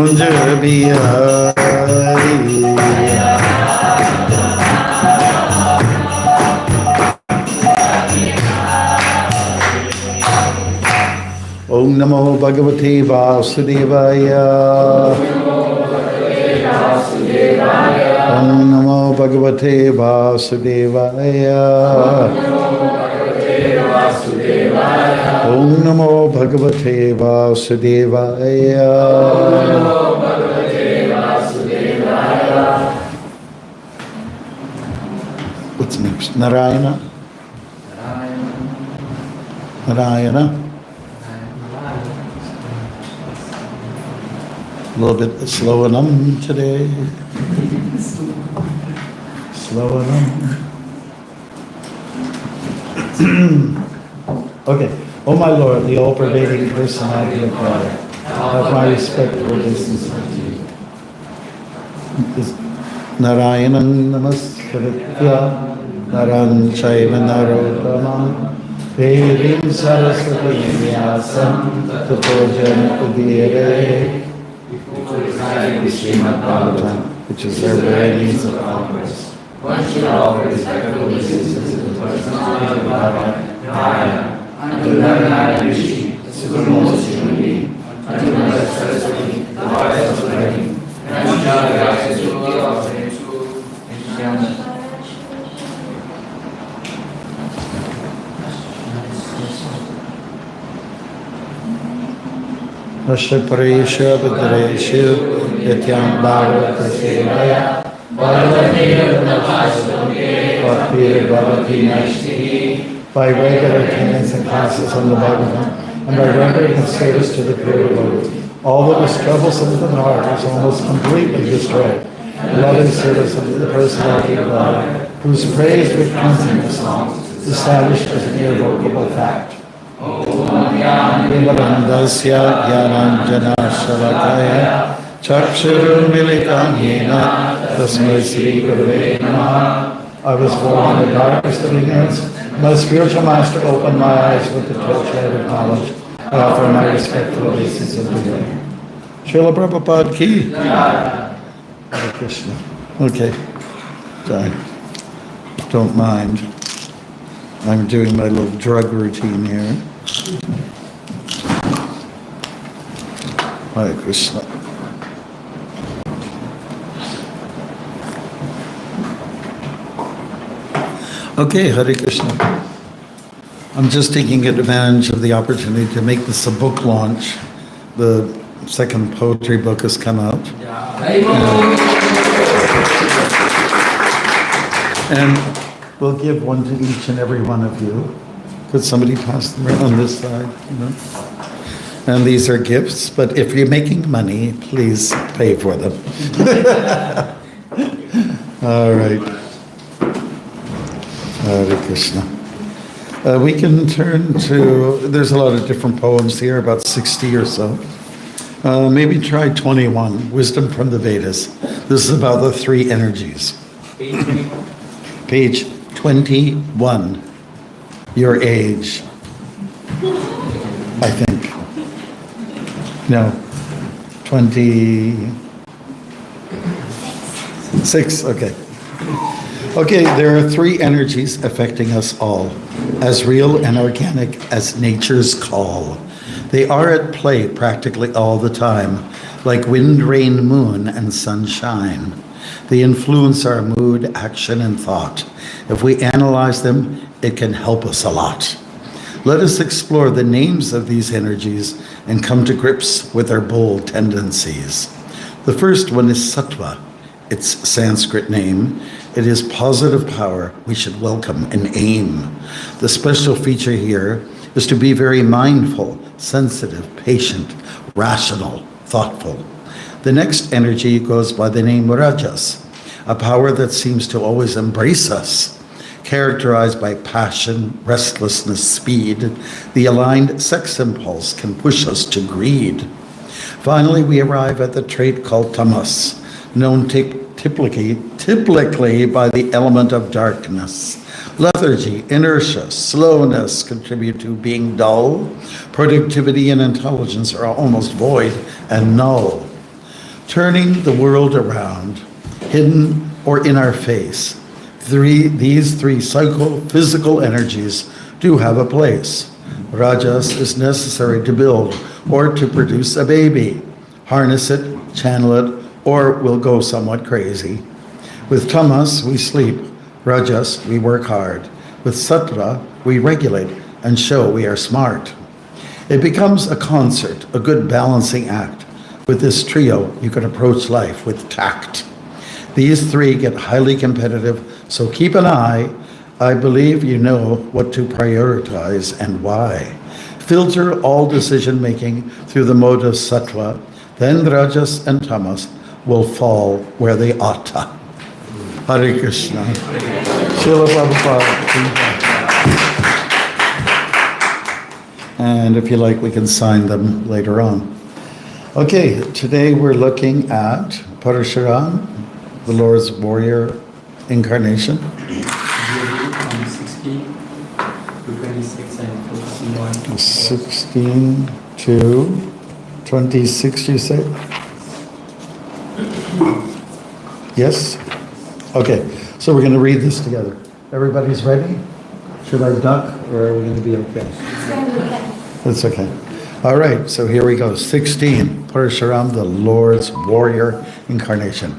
Kunja Bihari. Om Namo Bhagavate Vasudevaya. Om Namo Bhagavate Vasudevaya. Om Namo Bhagavate Vasudevaya. What's next? Narayana? Narayana? A little bit slow and today. Slow and Okay. Oh my Lord, the all-pervading personality of God, have my respectful obeisance unto you. Narayanam namaskaritya naran chaiva narottamam devim saraswati vyasam tato jana udire, which is their very means of conquest. One should offer respectful obeisances to the personality of God, Narayana, unto Narayana Rishi, the supermost human being, unto Mother Saraswati, the goddess of learning, and unto Jagaraja, the Yogi of the true Nishyananda. Ashtaparesha Bhadresha Yatyam Bhagavata Sevaya Bhagavati Nashti. By regular attendance and classes on the Bhagavatam, and by rendering his service to the pure devotees, all that was troublesome in the heart is almost completely destroyed. Loving service of the personality of God, whose praise with constant songs is established as an irrevocable fact. Vivalandasya Gyananjana Shalakaya Chakshuru Militam Yena Tasmai Sri Gurave Namaha. I was born in the darkest of ignorance. My spiritual master opened my eyes with the torchlight of knowledge. I offer my respectful obeisance of the day. Srila Prabhupada ki. Hare Krishna. Okay. Sorry. Don't mind. I'm doing my little drug routine here. Hare Krishna. Okay, Hare Krishna. I'm just taking advantage of the opportunity to make this a book launch. The second poetry book has come out. And we'll give one to each and every one of you. Could somebody pass them around on this side? You know? And these are gifts, but if you're making money, please pay for them. All right. Hare Krishna. We can turn to, there's a lot of different poems here, about 60 or so. Maybe try 21, Wisdom from the Vedas. This is about the three energies. Page 21, your age, I think. No, 26, okay. Okay, there are three energies affecting us all, as real and organic as nature's call. They are at play practically all the time, like wind, rain, moon, and sunshine. They influence our mood, action, and thought. If we analyze them, it can help us a lot. Let us explore the names of these energies and come to grips with their bold tendencies. The first one is sattva, its Sanskrit name. It is positive power we should welcome and aim. The special feature here is to be very mindful, sensitive, patient, rational, thoughtful. The next energy goes by the name Rajas, a power that seems to always embrace us. Characterized by passion, restlessness, speed, the aligned sex impulse can push us to greed. Finally, we arrive at the trait called tamas, known typically by the element of darkness. Lethargy, inertia, slowness contribute to being dull. Productivity and intelligence are almost void and null. turning the world around, hidden or in our face. These three psychophysical energies do have a place. Rajas is necessary to build or to produce a baby. Harness it, channel it, or we'll go somewhat crazy. With tamas, we sleep. Rajas, we work hard. With sattva, we regulate and show we are smart. It becomes a concert, a good balancing act. With this trio, you can approach life with tact. These three get highly competitive, so keep an eye. I believe you know what to prioritize and why. Filter all decision-making through the mode of sattva, then rajas and tamas will fall where they ought to. Hare Krishna. Srila Prabhupada. And if you like, we can sign them later on. Okay, today we're looking at Parashuram, the Lord's warrior incarnation. 16 to 26, you say? Yes? Okay, so we're going to read this together. Everybody's ready? Should I duck or are we going to be okay? It's okay. All right, so here we go. 16, Parashuram, the Lord's warrior incarnation.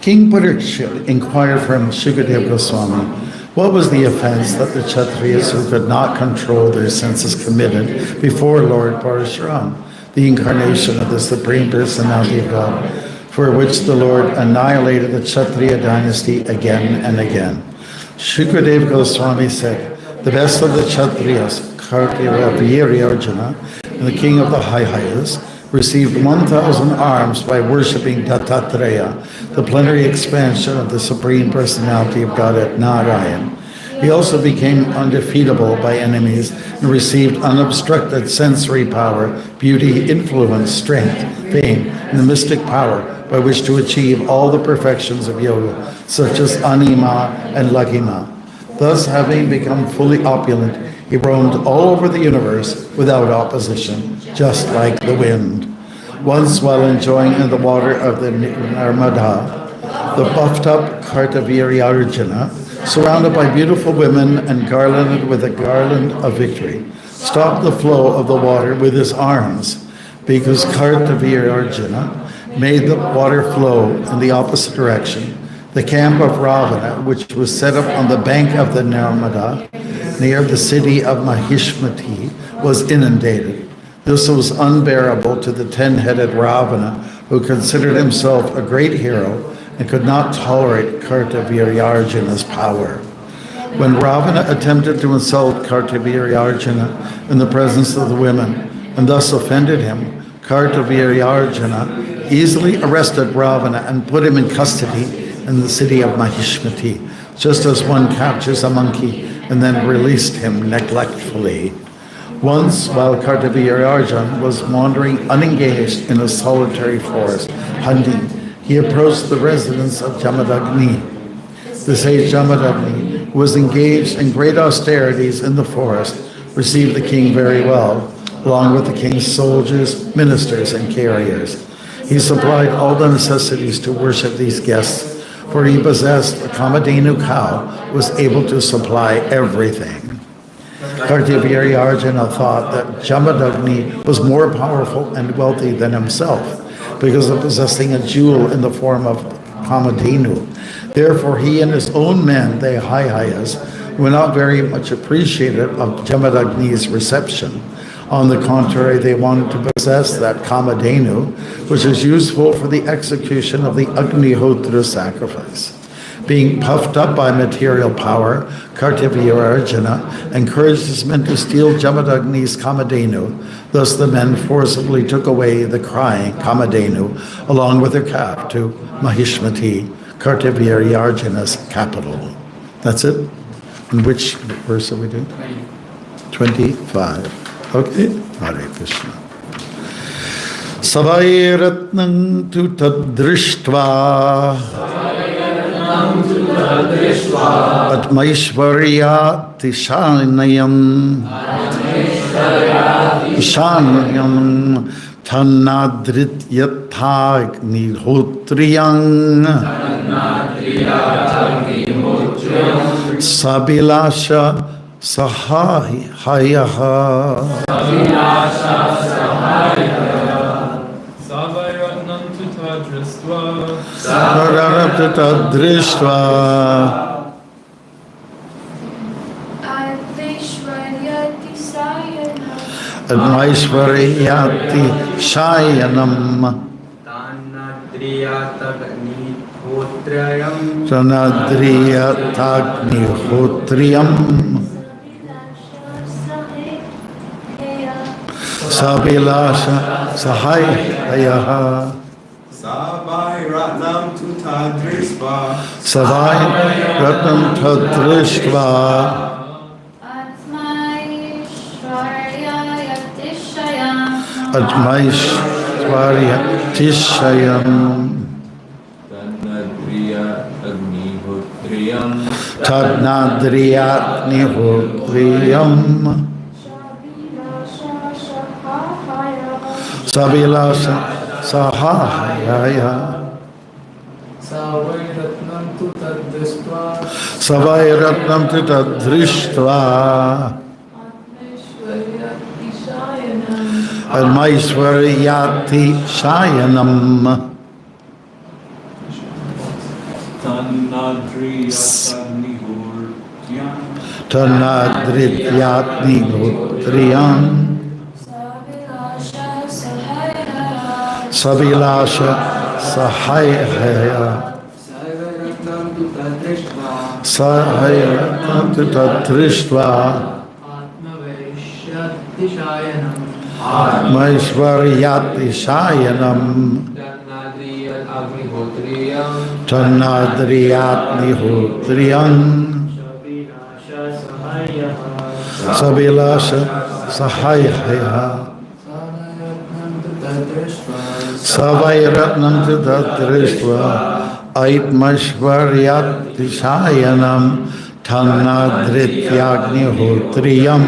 King Parikshit inquired from Shukadeva Goswami, what was the offense that the Kshatriyas who could not control their senses committed before Lord Parashuram, the incarnation of the Supreme Personality of God, for which the Lord annihilated the Kshatriya dynasty again and again? Shukadeva Goswami said, the best of the Kshatriyas, Kartyavirya Arjuna, and the king of the Haihayas, received 1,000 arms by worshipping Dattatreya, the plenary expansion of the Supreme Personality of God at Narayan. He also became undefeatable by enemies and received unobstructed sensory power, beauty, influence, strength, fame, and the mystic power by which to achieve all the perfections of yoga, such as anima and laghima. Thus, having become fully opulent, he roamed all over the universe without opposition, just like the wind. Once, while enjoying in the water of the Narmada, the puffed-up Kartavirya Arjuna, surrounded by beautiful women and garlanded with a garland of victory, stopped the flow of the water with his arms, because Kartavirya Arjuna made the water flow in the opposite direction. The camp of Ravana, which was set up on the bank of the Narmada, near the city of Mahishmati, was inundated. This was unbearable to the 10-headed Ravana, who considered himself a great hero and could not tolerate Kartavirya Arjuna's power. When Ravana attempted to insult Kartavirya Arjuna in the presence of the women, and thus offended him, Kartavirya Arjuna easily arrested Ravana and put him in custody in the city of Mahishmati, just as one captures a monkey and then released him neglectfully. Once, while Kartavirya Arjuna was wandering unengaged in a solitary forest, hunting, he approached the residence of Jamadagni. The sage Jamadagni, who was engaged in great austerities in the forest, received the king very well, along with the king's soldiers, ministers, and carriers. He supplied all the necessities to worship these guests, for he possessed a Kamadhenu cow, was able to supply everything. Kartavirya Arjuna thought that Jamadagni was more powerful and wealthy than himself because of possessing a jewel in the form of Kamadhenu. Therefore, he and his own men, the Haihayas, were not very much appreciative of Jamadagni's reception. On the contrary, they wanted to possess that Kamadhenu, which is useful for the execution of the Agnihotra sacrifice. Being puffed up by material power, Kartavirya Arjuna encouraged his men to steal Jamadagni's Kamadhenu. Thus the men forcibly took away the crying Kamadhenu along with their calf to Mahishmati, Kartavirya Arjuna's capital. That's it? And which verse are we doing? 25. Okay, Hare Krishna. Savairatnam tu tadrishtva Atmaishvarya Tishanayam Tannadrityatagnihotriyang Sabilasha Sahayaha Savairatnam tuta dristva Sararaptata Drishtva Advaishvariyati Shayanam Tanadriyatagnihotriyam Sabilasha Sahayaha Savairatnam tuta dristva Savairatnam tadrishtva Admaishvarya Tishayam Tadnadriyatnihotriyam Sabilasha Sahaya Savairatnam tadrishtva Admaishvariyati Shayanam Tanadrityatnihotriyam Sabilasha Sahaya Sahayatnam tadrishtva Maishvariyati Shayanam Tanadriyatnihotriyam Sabilasha Sahaya Savairatnam tadrishtva Aitmashvaryati Shayanam Tanadrityagnihotriyam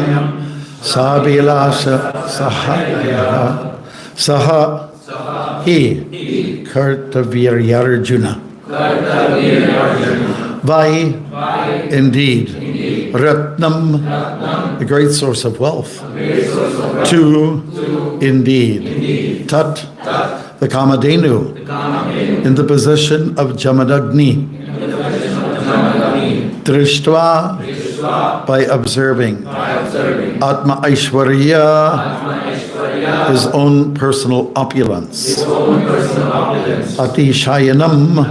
Sabilasha Sahaya Saha He Kartaviryarjuna Vai Indeed Ratnam the great source of wealth Tu Indeed Tat the Kamadhenu in the possession of Jamadagni Drishtva by observing Atma Aishwarya his own personal opulence Ati Shayanam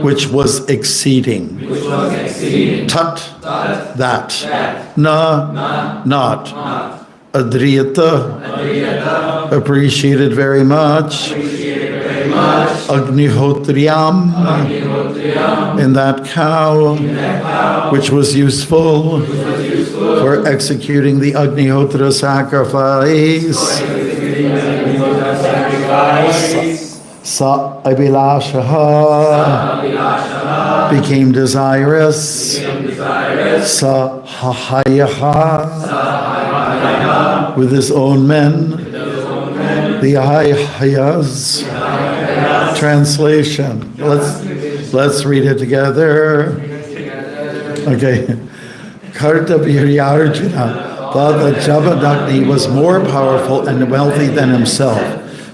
which was exceeding Tat that Na not Adriyata appreciated very much Agnihotriyam in that cow which was useful for executing the Agnihotra sacrifice. Sa Abhilashaha became desirous. Sa Hahayaha with his own men. The Ahayas. Translation. Let's read it together. Okay. Kartaviryarjuna thought that Jamadagni was more powerful and wealthy than himself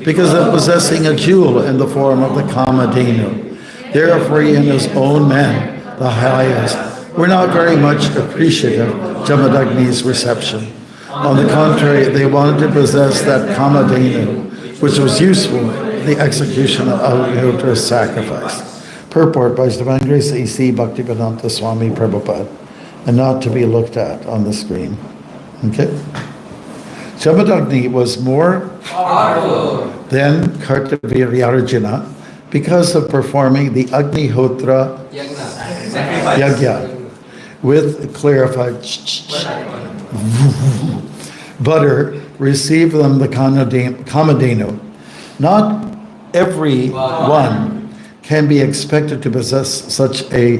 because of possessing a jewel in the form of the Kamadhenu. Therefore, he and his own men, the Hayas, were not very much appreciative of Jamadagni's reception. On the contrary, they wanted to possess that Kamadhenu, which was useful in the execution of Agnihotra's sacrifice. Purport by His Divine Grace A.C. Bhaktivedanta Swami Prabhupada, and not to be looked at on the screen. Okay? Jamadagni was more powerful than Kartaviryarjuna because of performing the Agnihotra Yagya with clarified butter, receive them the Kamadhenu. Not everyone can be expected to possess such a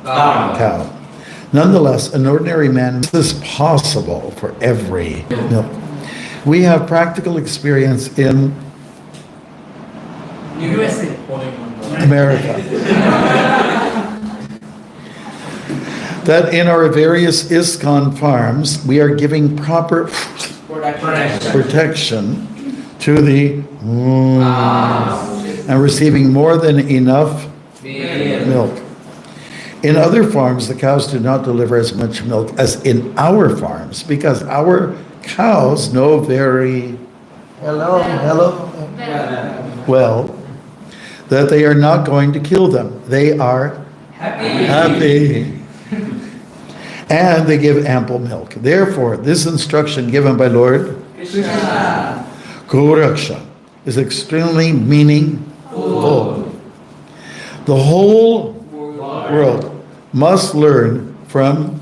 cow. Nonetheless, an ordinary man, this is possible for every milk. We have practical experience in USA. America that in our various ISKCON farms, we are giving proper protection to the and receiving more than enough milk. In other farms, the cows do not deliver as much milk as in our farms because our cows know very well that they are not going to kill them. They are happy. And they give ample milk. Therefore, this instruction given by Lord Goraksha is extremely meaningful. The whole world must learn from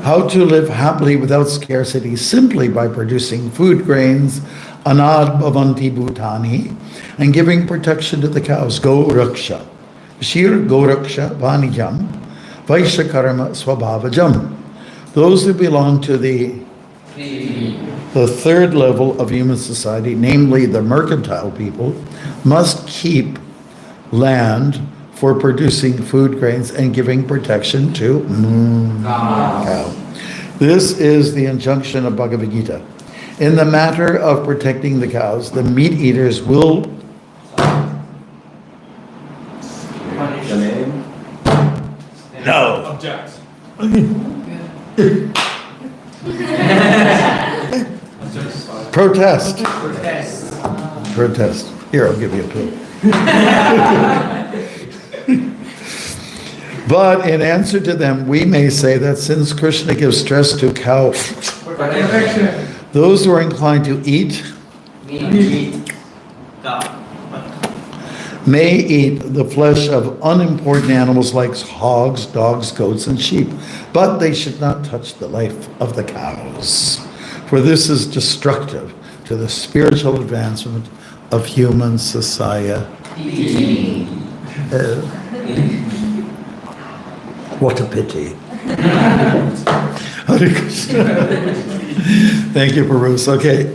how to live happily without scarcity simply by producing food grains, anad bhavanti bhutani, and giving protection to the cows. Goraksha. Shir Goraksha Vanijam, Vaishya Karma Swabhavajam. Those who belong to the third level of human society, namely the mercantile people, must keep land for producing food grains and giving protection to cow. This is the injunction of Bhagavad Gita. In the matter of protecting the cows, the meat eaters will no. Object. Protest. Here, I'll give you a pill. But in answer to them, we may say that since Krishna gives stress to cow, those who are inclined to eat may eat the flesh of unimportant animals like hogs, dogs, goats, and sheep, but they should not touch the life of the cows, for this is destructive to the spiritual advancement of human society. What a pity. Hare Krishna. Thank you, Bruce. Okay.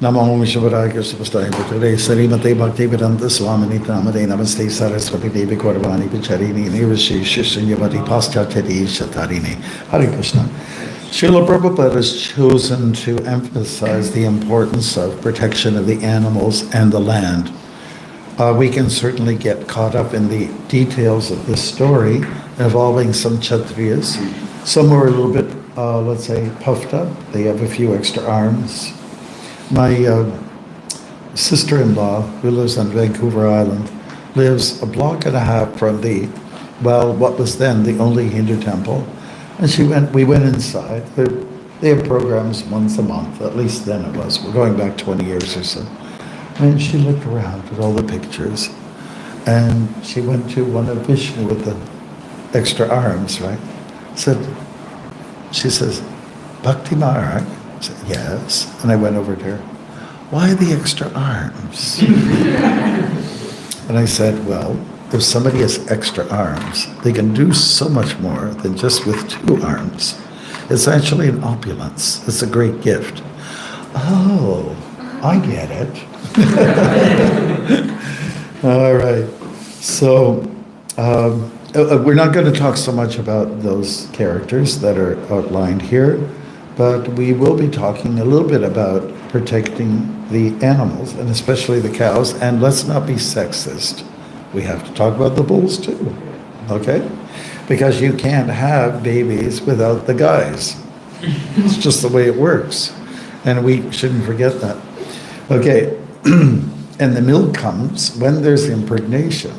Namo Vishwaraya Krishna Pastaya Putare Sarimate Bhakti Vedanta Swamini Namade Namaste Saraswati Devi Korvani Picharini Nirashi Shishanyavati Paschatati Shatarini. Hare Krishna. Srila Prabhupada has chosen to emphasize the importance of protection of the animals and the land. We can certainly get caught up in the details of this story involving some Kshatriyas. Some are a little bit, let's say, puffed up. They have a few extra arms. My sister-in-law, who lives on Vancouver Island, lives a block and a half from what was then the only Hindu temple. And we went inside. They have programs once a month, at least then it was. We're going back 20 years or so. And she looked around at all the pictures. And she went to one of Vishnu with the extra arms, right? She says, Bhakti Maharaj? I said, yes. And I went over to her. Why the extra arms? And I said, well, if somebody has extra arms, they can do so much more than just with 2 arms. It's actually an opulence. It's a great gift. Oh, I get it. All right. So we're not going to talk so much about those characters that are outlined here, but we will be talking a little bit about protecting the animals, and especially the cows. And let's not be sexist. We have to talk about the bulls too, okay? Because you can't have babies without the guys. It's just the way it works. And we shouldn't forget that. Okay, and the milk comes when there's impregnation,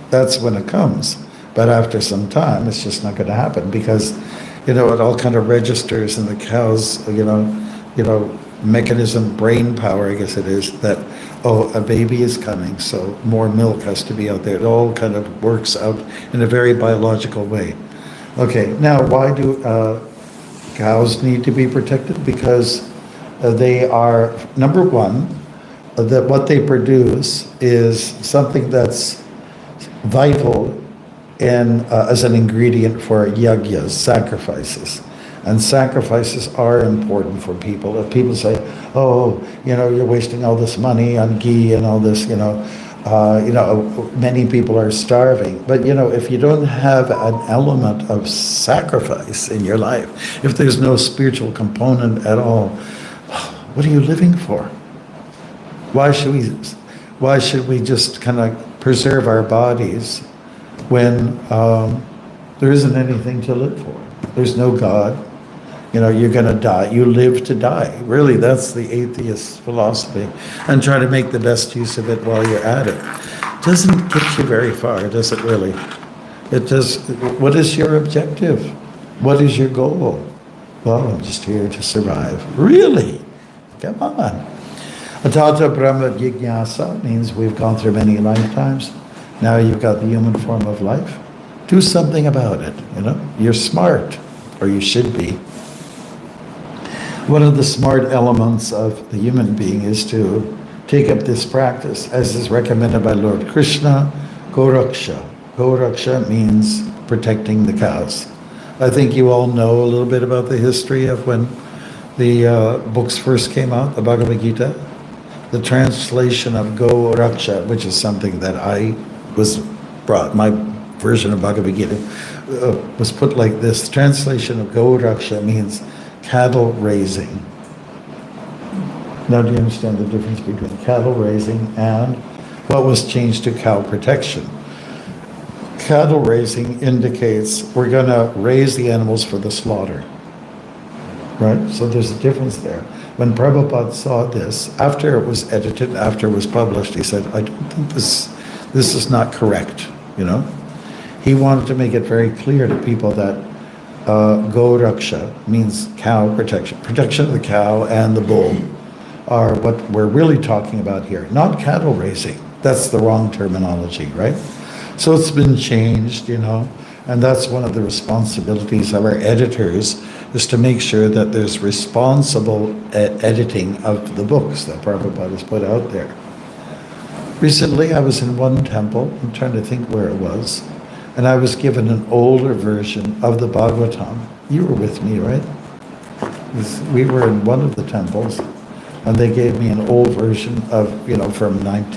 that's when it comes. But after some time, it's just not going to happen because, it all kind of registers in the cow's, mechanism, brain power, I guess it is, that, a baby is coming, so more milk has to be out there. It all kind of works out in a very biological way. Okay, now why do cows need to be protected? Because they are, number one, that what they produce is something that's vital as an ingredient for yagyas, sacrifices. And sacrifices are important for people. If people say, oh, you're wasting all this money on ghee and all this, many people are starving. But, if you don't have an element of sacrifice in your life, if there's no spiritual component at all, what are you living for? Why should we just kind of preserve our bodies when there isn't anything to live for? There's no God. You're going to die. You live to die. Really, that's the atheist philosophy. And try to make the best use of it while you're at it. Doesn't get you very far, does it really? It does. What is your objective? What is your goal? Well, I'm just here to survive. Really? Come on. Atata Brahma Jignasa means we've gone through many lifetimes. Now you've got the human form of life. Do something about it, You're smart, or you should be. One of the smart elements of the human being is to take up this practice, as is recommended by Lord Krishna, Goraksha. Goraksha means protecting the cows. I think you all know a little bit about the history of when the books first came out, the Bhagavad Gita. The translation of Goraksha, which is something that I was brought, my version of Bhagavad Gita was put like this. The translation of Goraksha means cattle raising. Now do you understand the difference between cattle raising and what was changed to cow protection? Cattle raising indicates we're going to raise the animals for the slaughter. Right? So there's a difference there. When Prabhupada saw this, after it was edited, after it was published, he said, I don't think this is not correct, He wanted to make it very clear to people that Goraksha means cow protection. Protection of the cow and the bull are what we're really talking about here, not cattle raising. That's the wrong terminology, right? So it's been changed, and that's one of the responsibilities of our editors, is to make sure that there's responsible editing of the books that Prabhupada has put out there. Recently, I was in one temple, I'm trying to think where it was, and I was given an older version of the Bhagavatam. You were with me, right? We were in one of the temples, and they gave me an old version of, from like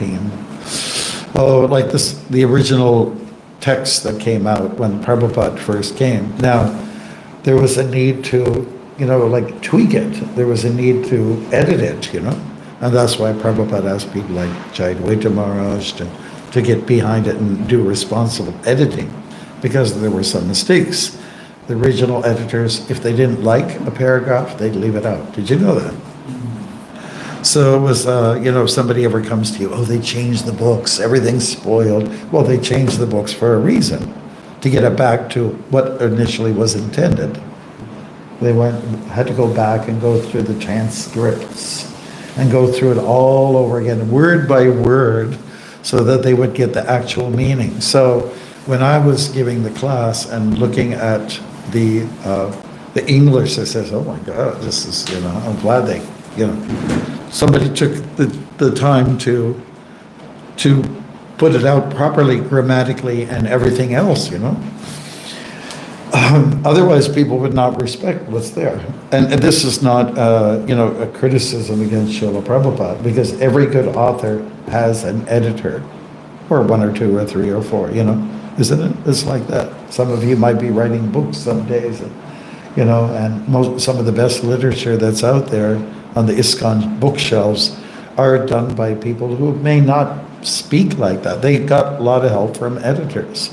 this, the original text that came out when Prabhupada first came. Now, there was a need to, tweak it. There was a need to edit it, And that's why Prabhupada asked people like Jayadvaita Maharaj to get behind it and do responsible editing, because there were some mistakes. The original editors, if they didn't like a paragraph, they'd leave it out. Did you know that? So it was, if somebody ever comes to you, oh, they changed the books, everything's spoiled. Well, they changed the books for a reason, to get it back to what initially was intended. They had to go back and go through the transcripts and go through it all over again, word by word, so that they would get the actual meaning. So when I was giving the class and looking at the English, I says, oh my God, this is, I'm glad they, somebody took the time to put it out properly grammatically and everything else, Otherwise, people would not respect what's there. And this is not, a criticism against Srila Prabhupada, because every good author has an editor, or one or two or three or four, isn't it? It's like that. Some of you might be writing books some days, and some of the best literature that's out there on the ISKCON bookshelves are done by people who may not speak like that. They got a lot of help from editors.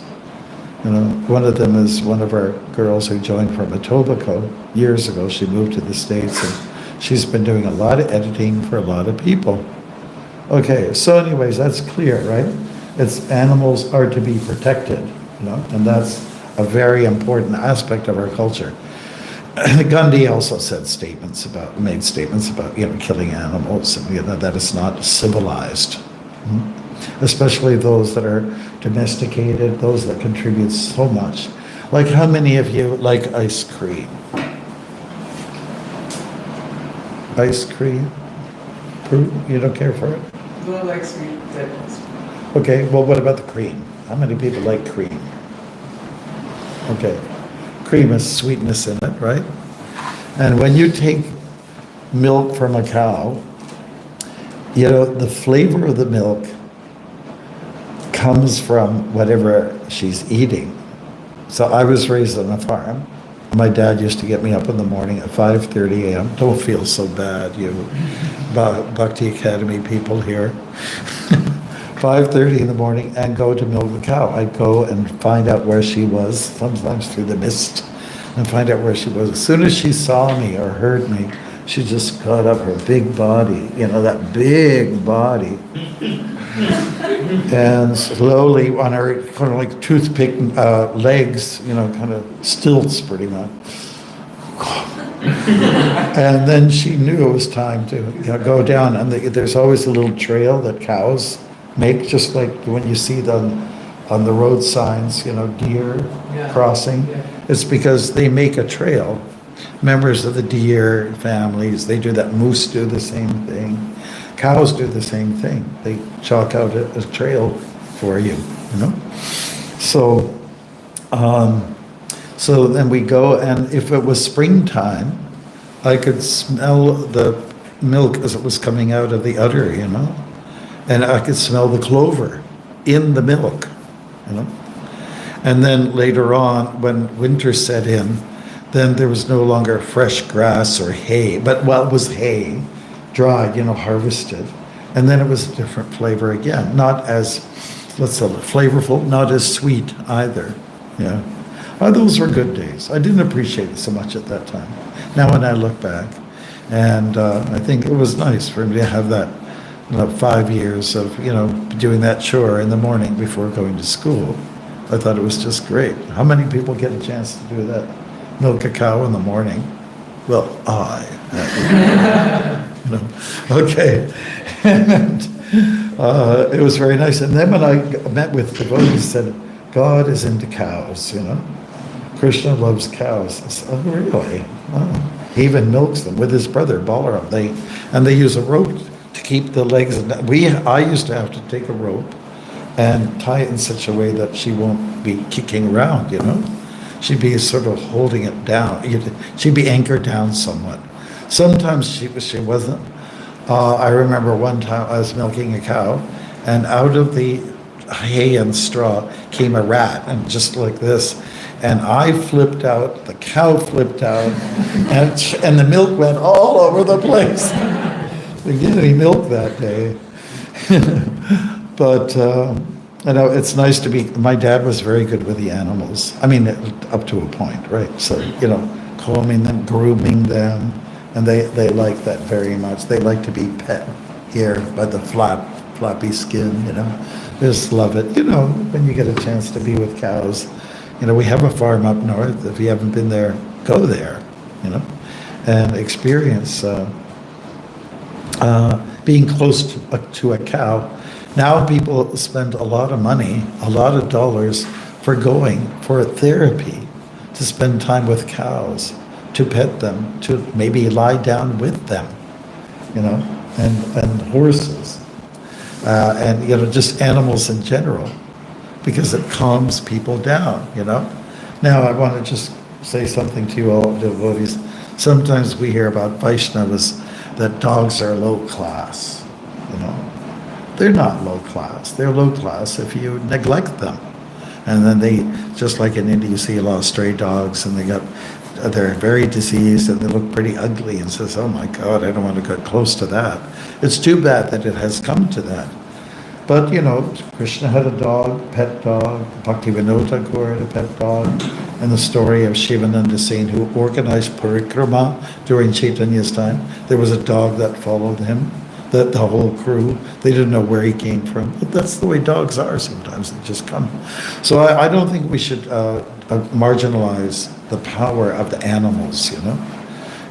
One of them is one of our girls who joined from Etobicoke years ago. She moved to the States, and she's been doing a lot of editing for a lot of people. Okay, so anyways, that's clear, right? It's animals are to be protected, and that's a very important aspect of our culture. Gandhi also made statements about killing animals, and that it's not civilized. Especially those that are domesticated, those that contribute so much. Like, how many of you like ice cream? Ice cream? You don't care for it? No, like sweet. Okay, well, what about the cream? How many people like cream? Okay, cream has sweetness in it, right? And when you take milk from a cow, the flavor of the milk comes from whatever she's eating. So I was raised on a farm. My dad used to get me up in the morning at 5:30 a.m. Don't feel so bad, you Bhakti Academy people here. 5:30 in the morning and go to milk the cow. I'd go and find out where she was, sometimes through the mist, and find out where she was. As soon as she saw me or heard me, she just got up her big body, that big body. And slowly on her kind of like toothpick legs, kind of stilts pretty much. And then she knew it was time to go down. And there's always a little trail that cows make, just like when you see them on the road signs, deer crossing. Yeah. It's because they make a trail. Members of the deer families, they do that. Moose do the same thing. Cows do the same thing. They chalk out a trail for you, So, so then we go, and if it was springtime, I could smell the milk as it was coming out of the udder, and I could smell the clover in the milk, And then later on, when winter set in, then there was no longer fresh grass or hay, but it was hay, dried, harvested. And then it was a different flavor again, not as, let's say, flavorful, not as sweet either. Yeah. Those were good days. I didn't appreciate it so much at that time. Now when I look back, and I think it was nice for me to have that 5 years of, doing that chore in the morning before going to school. I thought it was just great. How many people get a chance to do that? Milk a cow in the morning? Well, I. Okay. And it was very nice. And then when I met with devotees, said, God is into cows, Krishna loves cows. I said, oh, really? Oh. He even milks them with his brother, Balaram. They use a rope to keep the legs. I used to have to take a rope and tie it in such a way that she won't be kicking around, She'd be sort of holding it down. She'd be anchored down somewhat. Sometimes she wasn't. I remember one time I was milking a cow, and out of the hay and straw came a rat, and just like this. And I flipped out, the cow flipped out, and the milk went all over the place. We didn't get any milk that day. But it's nice to be, my dad was very good with the animals. I mean, up to a point, right? So, combing them, grooming them, and they like that very much. They like to be pet here by the floppy skin, They just love it. When you get a chance to be with cows, we have a farm up north. If you haven't been there, go there, and experience being close to a cow. Now people spend a lot of money, a lot of dollars for going for therapy, to spend time with cows, to pet them, to maybe lie down with them, and horses, and just animals in general, because it calms people down, Now I want to just say something to you all devotees. Sometimes we hear about Vaishnavas that dogs are low class, They're not low class. They're low class if you neglect them. And then just like in India, you see a lot of stray dogs, and they're very diseased, and they look pretty ugly, and says, oh my God, I don't want to get close to that. It's too bad that it has come to that. But, Krishna had a dog, pet dog. Bhaktivinoda Thakur had a pet dog. And the story of Shivananda Singh, who organized parikrama during Chaitanya's time, there was a dog that followed him, the whole crew. They didn't know where he came from. But that's the way dogs are sometimes. They just come. So I don't think we should marginalize the power of the animals,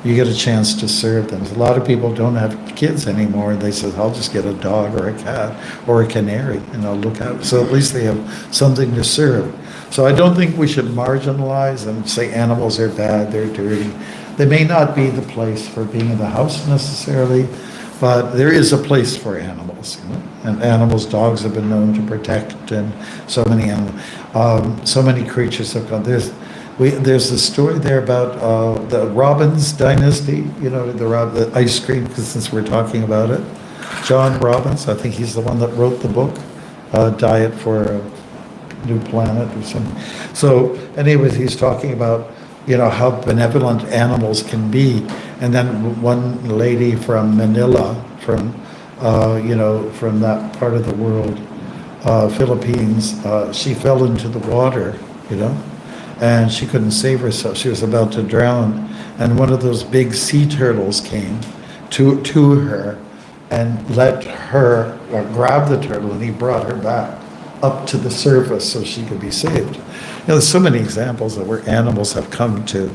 You get a chance to serve them. A lot of people don't have kids anymore, and they say, I'll just get a dog or a cat or a canary, and I'll look out. So at least they have something to serve. So I don't think we should marginalize and say animals are bad, they're dirty. They may not be the place for being in the house necessarily, but there is a place for animals, And animals, dogs have been known to protect, and so many animals, so many creatures have gone. There's a story there about the Robbins dynasty, the ice cream, because since we're talking about it. John Robbins, I think he's the one that wrote the book, Diet for a New Planet or something. So anyways, he's talking about, how benevolent animals can be. And then one lady from Manila, from that part of the world, Philippines, she fell into the water, and she couldn't save herself. She was about to drown. And one of those big sea turtles came to her and let her grab the turtle, and he brought her back up to the surface so she could be saved. There's so many examples of where animals have come to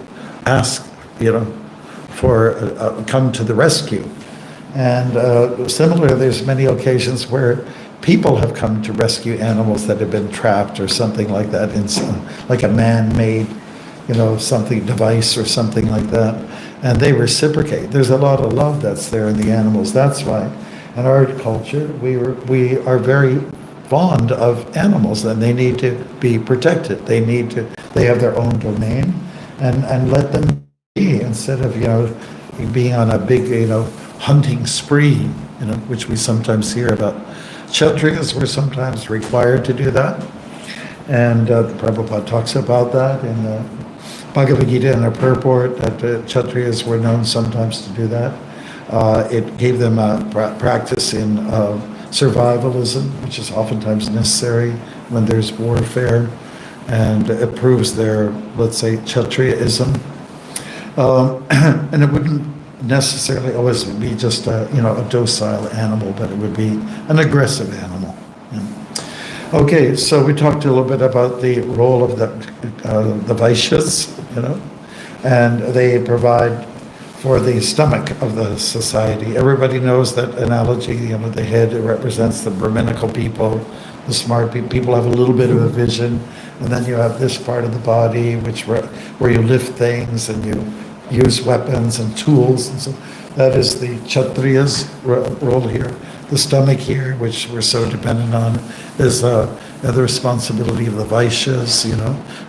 ask, come to the rescue. And similarly, there's many occasions where people have come to rescue animals that have been trapped or something like that, in like a man-made, something device or something like that, and they reciprocate. There's a lot of love that's there in the animals. That's why in our culture we are very fond of animals, and they need to be protected. They have their own domain, and let them be, instead of being on a big hunting spree, which we sometimes hear about. Kshatriyas were sometimes required to do that, and Prabhupada talks about that in the Bhagavad Gita in a purport, that Kshatriyas were known sometimes to do that. It gave them a practice in survivalism, which is oftentimes necessary when there's warfare, and it proves their, let's say, Kshatriyaism. And it wouldn't necessarily always be just a docile animal, but it would be an aggressive animal. Okay, so we talked a little bit about the role of the Vaishyas, and they provide for the stomach of the society. Everybody knows that analogy, the head represents the Brahminical people, the smart people. People have a little bit of a vision, and then you have this part of the body where you lift things and you use weapons and tools, and so that is the Kshatriya's role here. The stomach here, which we're so dependent on, is the responsibility of the Vaishyas,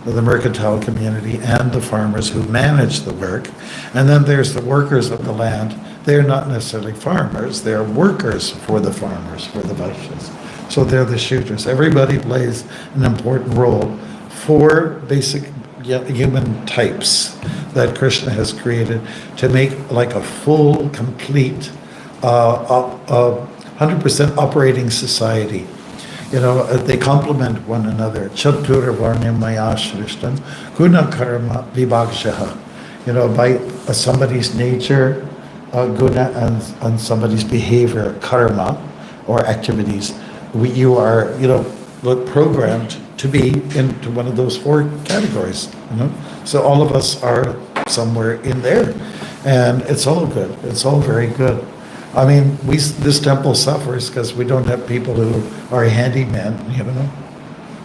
the mercantile community, and the farmers who manage the work. And then there's the workers of the land. They're not necessarily farmers, they're workers for the farmers, for the Vaishyas. So they're the shooters. Everybody plays an important role. 4 basic human types that Krishna has created to make like a full, complete, 100% operating society. They complement one another. Chatura varnam maya shrishtam guna karma vibhakshaha. By somebody's nature, guna, and somebody's behavior, karma, or activities, you are, programmed to be into one of those 4 categories. So all of us are somewhere in there, and it's all good. It's all very good. I mean, this temple suffers because we don't have people who are handymen,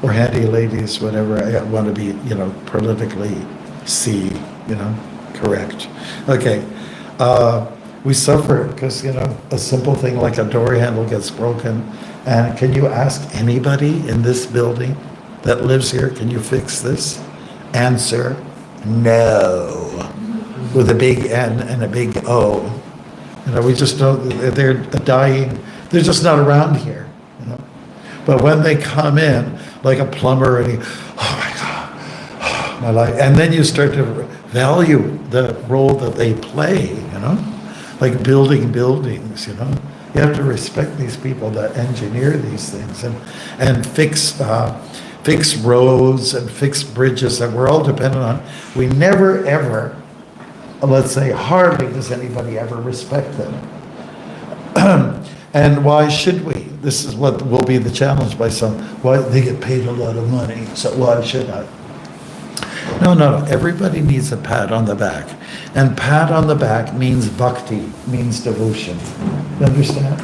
or handy ladies, whatever I want to be, politically correct. Okay. We suffer because, a simple thing like a door handle gets broken. And can you ask anybody in this building that lives here, can you fix this? Answer, no. With a big N and a big O. We just know they're dying. They're just not around here, But when they come in, like a plumber, and oh my God, my life. And then you start to value the role that they play, like building buildings, You have to respect these people that engineer these things and fix roads and fix bridges that we're all dependent on. We never, ever, let's say, hardly does anybody ever respect them. And why should we? This is what will be the challenge by some. Why they get paid a lot of money, so why should I? No. Everybody needs a pat on the back. And pat on the back means bhakti, means devotion. You understand?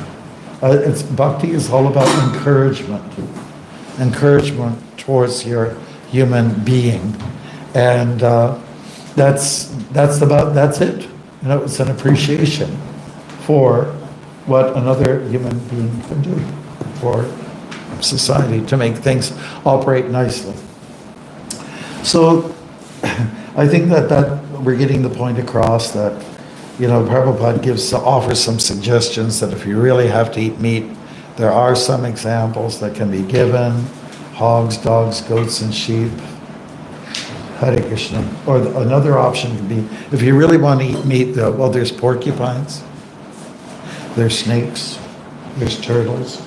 Bhakti is all about encouragement. Encouragement towards your human being. And that's it. It's an appreciation for what another human being can do for society to make things operate nicely. So I think that we're getting the point across that, Prabhupada offers some suggestions that if you really have to eat meat, there are some examples that can be given: hogs, dogs, goats, and sheep. Hare Krishna. Or another option could be, if you really want to eat meat, there's porcupines, there's snakes, there's turtles.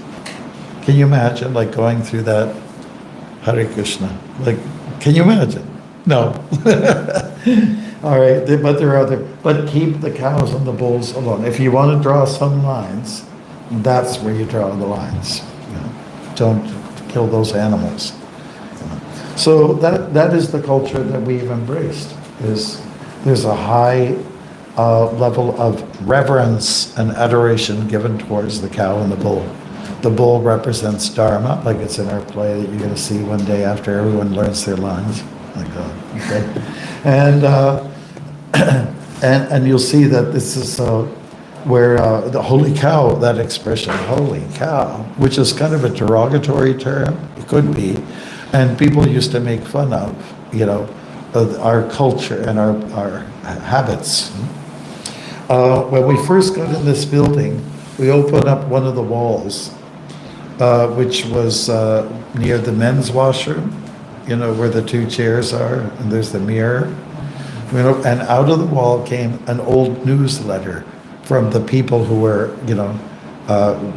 Can you imagine, going through that? Hare Krishna. Can you imagine? No. All right, but there are other. But keep the cows and the bulls alone. If you want to draw some lines, that's where you draw the lines. Don't kill those animals. So that is the culture that we've embraced. There's a high level of reverence and adoration given towards the cow and the bull. The bull represents Dharma, like it's in our play that you're going to see one day after everyone learns their lines. Okay. And you'll see that this is where the holy cow, that expression, holy cow, which is kind of a derogatory term, it could be, and people used to make fun of, our culture and our habits. When we first got in this building, we opened up one of the walls, which was near the men's washroom, where the two chairs are, and there's the mirror. And out of the wall came an old newsletter from the people who were,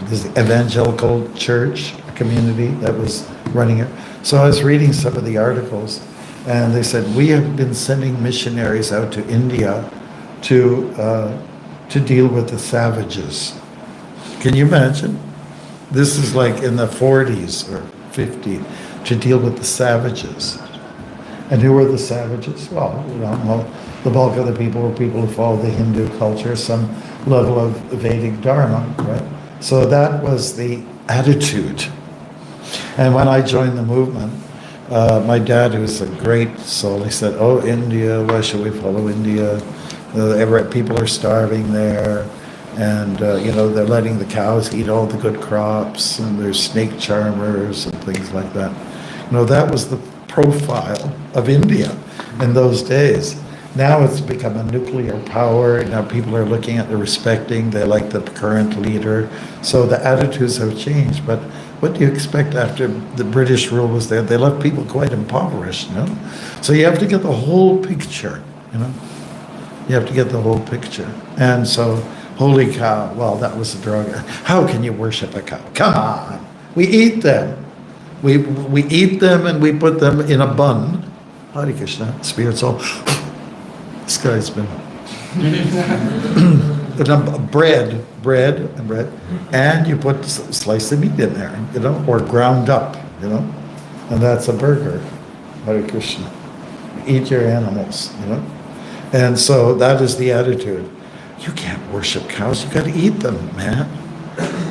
this evangelical church community that was running it. So I was reading some of the articles, and they said, we have been sending missionaries out to India to deal with the savages. Can you imagine? This is like in the 40s or 50s, to deal with the savages. And who were the savages? Well, the bulk of the people were people who followed the Hindu culture, some level of Vedic Dharma, right? So that was the attitude. And when I joined the movement, my dad, who was a great soul, he said, oh, India, why should we follow India? People are starving there. And, they're letting the cows eat all the good crops, and there's snake charmers and things like that. That was the profile of India in those days. Now it's become a nuclear power. Now people are looking at the respecting, they like the current leader. So the attitudes have changed. But what do you expect after the British rule was there? They left people quite impoverished, So you have to get the whole picture, You have to get the whole picture. And so, holy cow, well, that was a drug. How can you worship a cow? Come on. We eat them. We eat them and we put them in a bun. Hare Krishna, spirit soul. This guy's been bread, and you put a slice of meat in there, or ground up, and that's a burger. Hare Krishna. Eat your animals, And so that is the attitude. You can't worship cows, you got to eat them, man.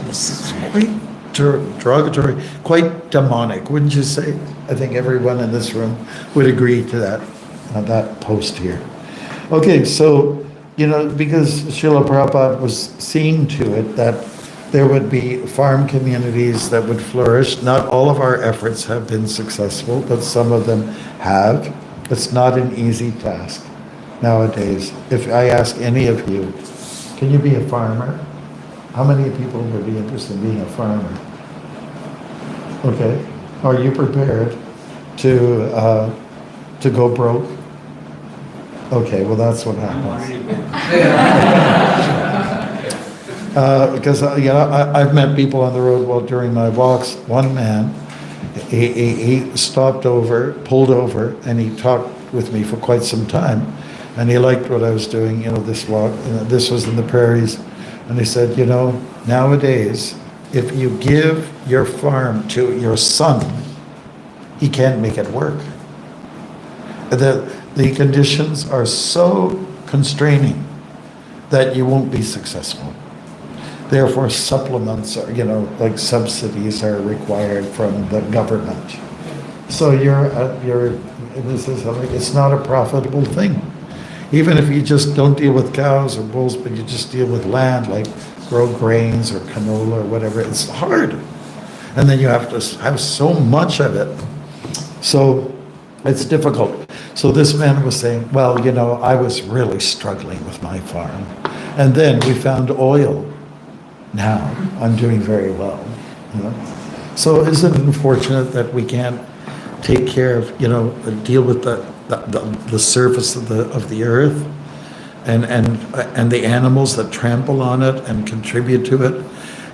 This is quite derogatory, quite demonic, wouldn't you say? I think everyone in this room would agree to that post here. Okay, so, because Srila Prabhupada was seeing to it that there would be farm communities that would flourish. Not all of our efforts have been successful, but some of them have. It's not an easy task nowadays. If I ask any of you, can you be a farmer? How many people would be interested in being a farmer? Okay. Are you prepared to go broke? Okay, well that's what happens. Because I've met people on the road. Well, during my walks, one man, he stopped over, pulled over, and he talked with me for quite some time, and he liked what I was doing. This walk. This was in the prairies, and he said, nowadays, if you give your farm to your son, he can't make it work. The conditions are so constraining that you won't be successful. Therefore, supplements are, like subsidies are required from the government. So it's not a profitable thing. Even if you just don't deal with cows or bulls, but you just deal with land, like grow grains or canola or whatever, it's hard. And then you have to have so much of it. So it's difficult. So this man was saying, well, I was really struggling with my farm. And then we found oil. Now I'm doing very well. So isn't it unfortunate that we can't take care of, deal with the surface of the earth and the animals that trample on it and contribute to it?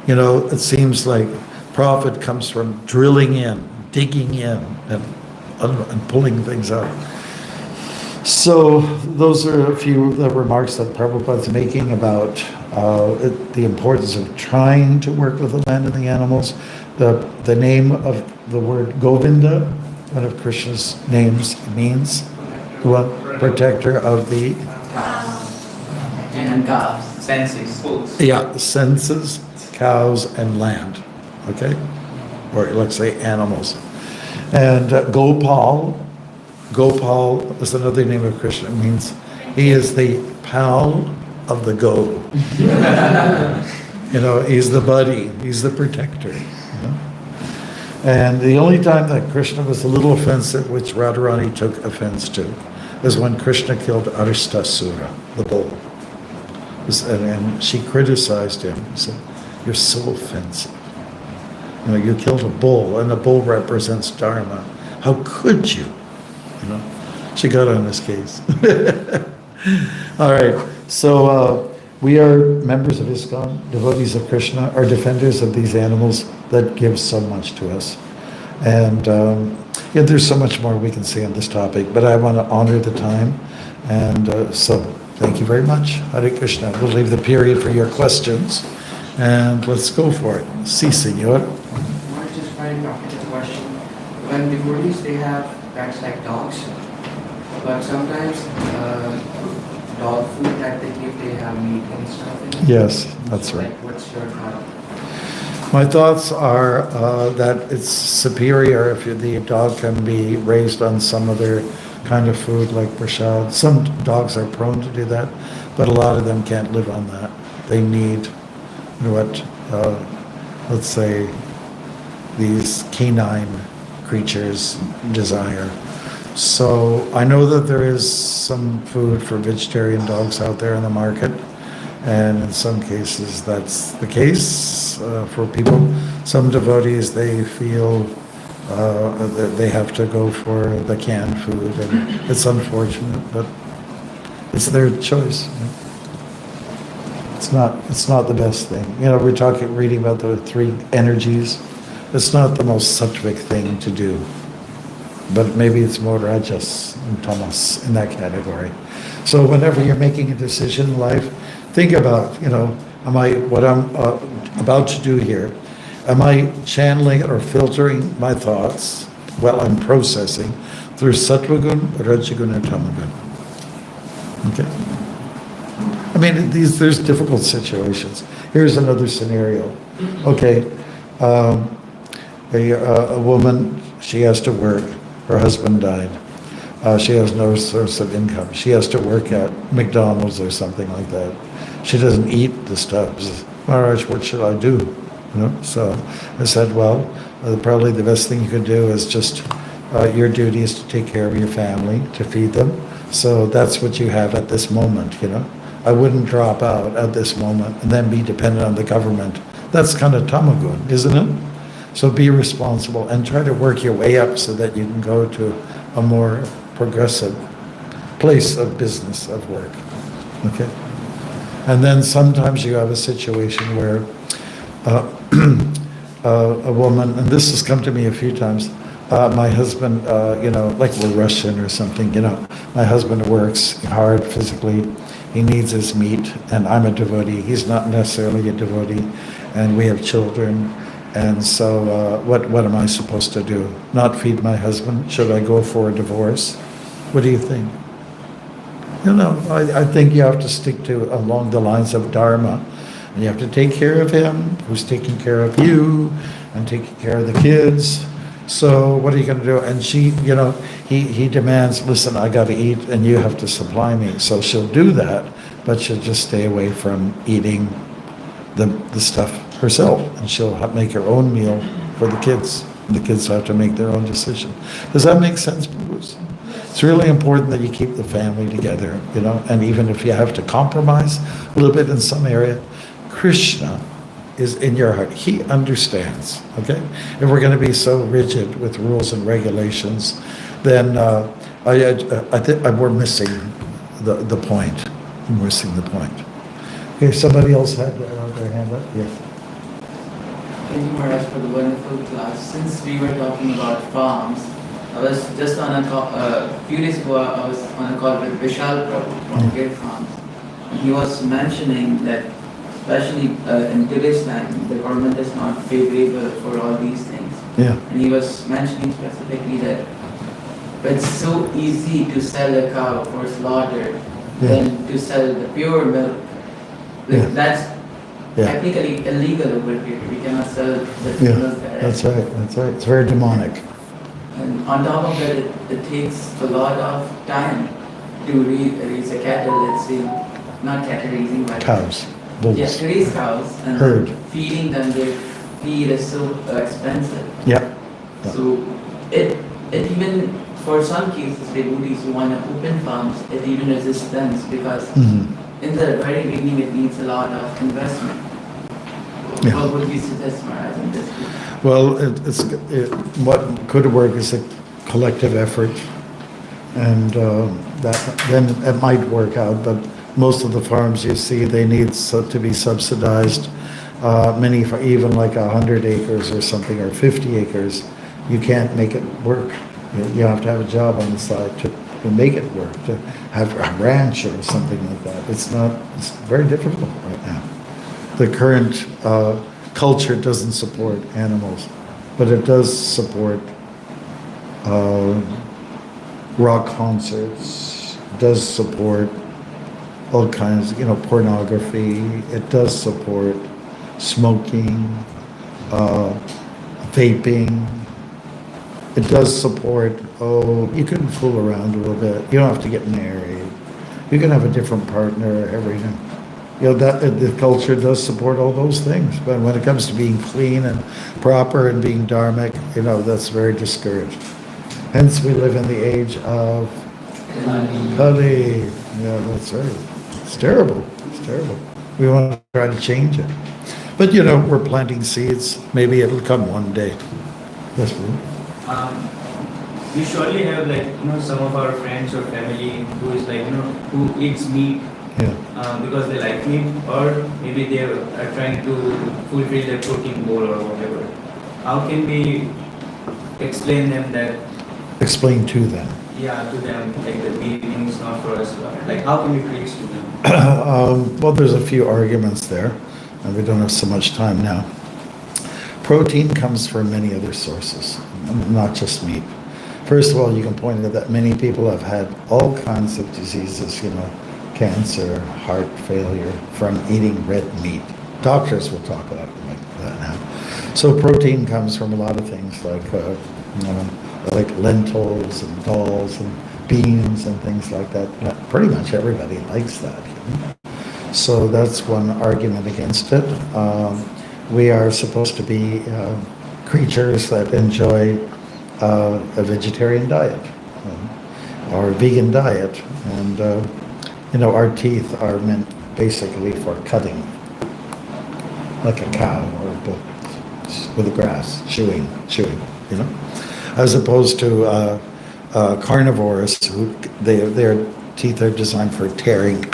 It seems like profit comes from drilling in, digging in, and pulling things out. So those are a few of the remarks that Prabhupada's making about the importance of trying to work with the land and the animals. The name of the word Govinda, one of Krishna's names, means what? Protector of the and senses. senses, cows, and land. Okay, or let's say animals. And Gopal is another name of Krishna. It means he is the pal of the go. He's the buddy. He's the protector. And the only time that Krishna was a little offensive, which Radharani took offense to, is when Krishna killed Aristasura, the bull. And she criticized him. She said, "You're so offensive. You killed a bull, and a bull represents Dharma. How could you?" She got on his case. All right, so we are members of ISKCON, devotees of Krishna, are defenders of these animals that give so much to us. And there's so much more we can say on this topic, but I want to honor the time. And so thank you very much. Hare Krishna. We'll leave the period for your questions, and let's go for it. Si, senor. I just find a question. When devotees, they have pets like dogs, but sometimes dog food that they give, they have meat and stuff in it. Yes, that's So, right. what's your thought? My thoughts are that it's superior if the dog can be raised on some other kind of food like prasad. Some dogs are prone to do that, but a lot of them can't live on that. They need let's say, these canine creatures desire. So I know that there is some food for vegetarian dogs out there in the market, and in some cases that's the case for people. Some devotees, they feel that they have to go for the canned food, and it's unfortunate, but it's their choice. It's not the best thing. We're reading about the three energies. It's not the most sattvic thing to do, but maybe it's more rajas and tamas in that category. So whenever you're making a decision in life, think about, what I'm about to do here, am I channeling or filtering my thoughts while I'm processing through sattvagun, rajagun, and tamagun? Okay. I mean, there's difficult situations. Here's another scenario. Okay, a woman, she has to work. Her husband died. She has no source of income. She has to work at McDonald's or something like that. She doesn't eat the stuff. She says, "Maharaj, what should I do?" So I said, well, probably the best thing you could do is just, your duty is to take care of your family, to feed them. So that's what you have at this moment, I wouldn't drop out at this moment and then be dependent on the government. That's kind of tamagun, isn't it? So be responsible and try to work your way up so that you can go to a more progressive place of business, of work. Okay? And then sometimes you have a situation where a woman, and this has come to me a few times, my husband, like we're Russian or something, my husband works hard physically. He needs his meat, and I'm a devotee. He's not necessarily a devotee, and we have children. And so what am I supposed to do? Not feed my husband? Should I go for a divorce? What do you think? I think you have to stick to along the lines of Dharma. And you have to take care of him, who's taking care of you, and taking care of the kids. So what are you going to do? And she, he demands, listen, I got to eat, and you have to supply me. So she'll do that, but she'll just stay away from eating the stuff herself, and she'll make her own meal for the kids. And the kids have to make their own decision. Does that make sense, Bruce? It's really important that you keep the family together, you know, and even if you have to compromise a little bit in some area, Krishna is in your heart. He understands, okay? If we're going to be so rigid with rules and regulations, then I think we're missing the point. We're missing the point. Okay, somebody else had their hand up? Yes. Thank you, Maharaj, for the wonderful class. Since we were talking about farms, I was just on a call, few days ago, I was on a call with Vishal Prabhu from Gate Farms. And he was mentioning that, especially in today's time, the government is not favorable for all these things. Yeah. And he was mentioning specifically that it's so easy to sell a cow for slaughter than to sell the pure milk. Like, Yeah. that's Yeah. technically illegal over here. We cannot sell the Yeah, milk there. that's right, that's right. It's very demonic. And on top of that, it takes a lot of time to raise a cattle, let's say, not cattle raising, but Cows, bulls. yes, to raise cows and Herd. feeding them. Their feed is so expensive. Yeah. So it even for some cases, devotees who want to open farms, it even resistance because Mhm. in the very beginning it needs a lot of investment. Yeah. What would you suggest, Maharaj, in this case? Well, what could work is a collective effort, and that then it might work out. But most of the farms you see, they need to be subsidized. Many, even like 100 acres or something, or 50 acres, you can't make it work. You have to have a job on the side to make it work. To have a ranch or something like that. It's very difficult right now. The current culture doesn't support animals, but it does support rock concerts, does support all kinds, pornography. It does support smoking, vaping. It does support, you can fool around a little bit. You don't have to get married. You can have a different partner every time. That the culture does support all those things, but when it comes to being clean and proper and being dharmic, that's very discouraged. Hence, we live in the age of Kali. Yeah, that's right. It's terrible. It's terrible. We want to try to change it, but we're planting seeds. Maybe it'll come one day. Yes, Ruth? We surely have some of our friends or family who is who eats meat. Yeah. Because they like meat, or maybe they are trying to fulfill their protein goal or whatever. How can we explain them that? Explain to them. Yeah, to them, like the meat is not for us. Like, how can we preach to them? Well, there's a few arguments there, and we don't have so much time now. Protein comes from many other sources, not just meat. First of all, you can point out that many people have had all kinds of diseases, cancer, heart failure, from eating red meat. Doctors will talk about it like that now. So protein comes from a lot of things like lentils and dals and beans and things like that. Pretty much everybody likes that. So that's one argument against it. We are supposed to be creatures that enjoy a vegetarian diet or a vegan diet, and our teeth are meant basically for cutting, like a cow or a bull with the grass, chewing, as opposed to carnivores who their teeth are designed for tearing.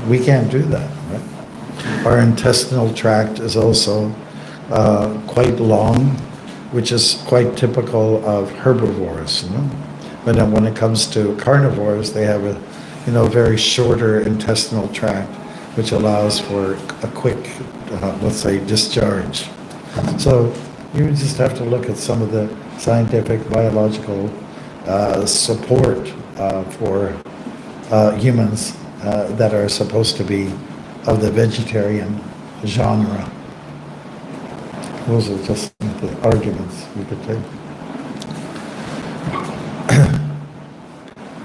We can't do that, right? Our intestinal tract is also quite long, which is quite typical of herbivores, But then when it comes to carnivores, they have a very shorter intestinal tract, which allows for a quick, let's say, discharge. So you just have to look at some of the scientific, biological support for humans that are supposed to be of the vegetarian genre. Those are just the arguments we could take.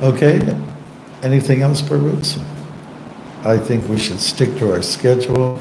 Okay, anything else, Barutz? I think we should stick to our schedule.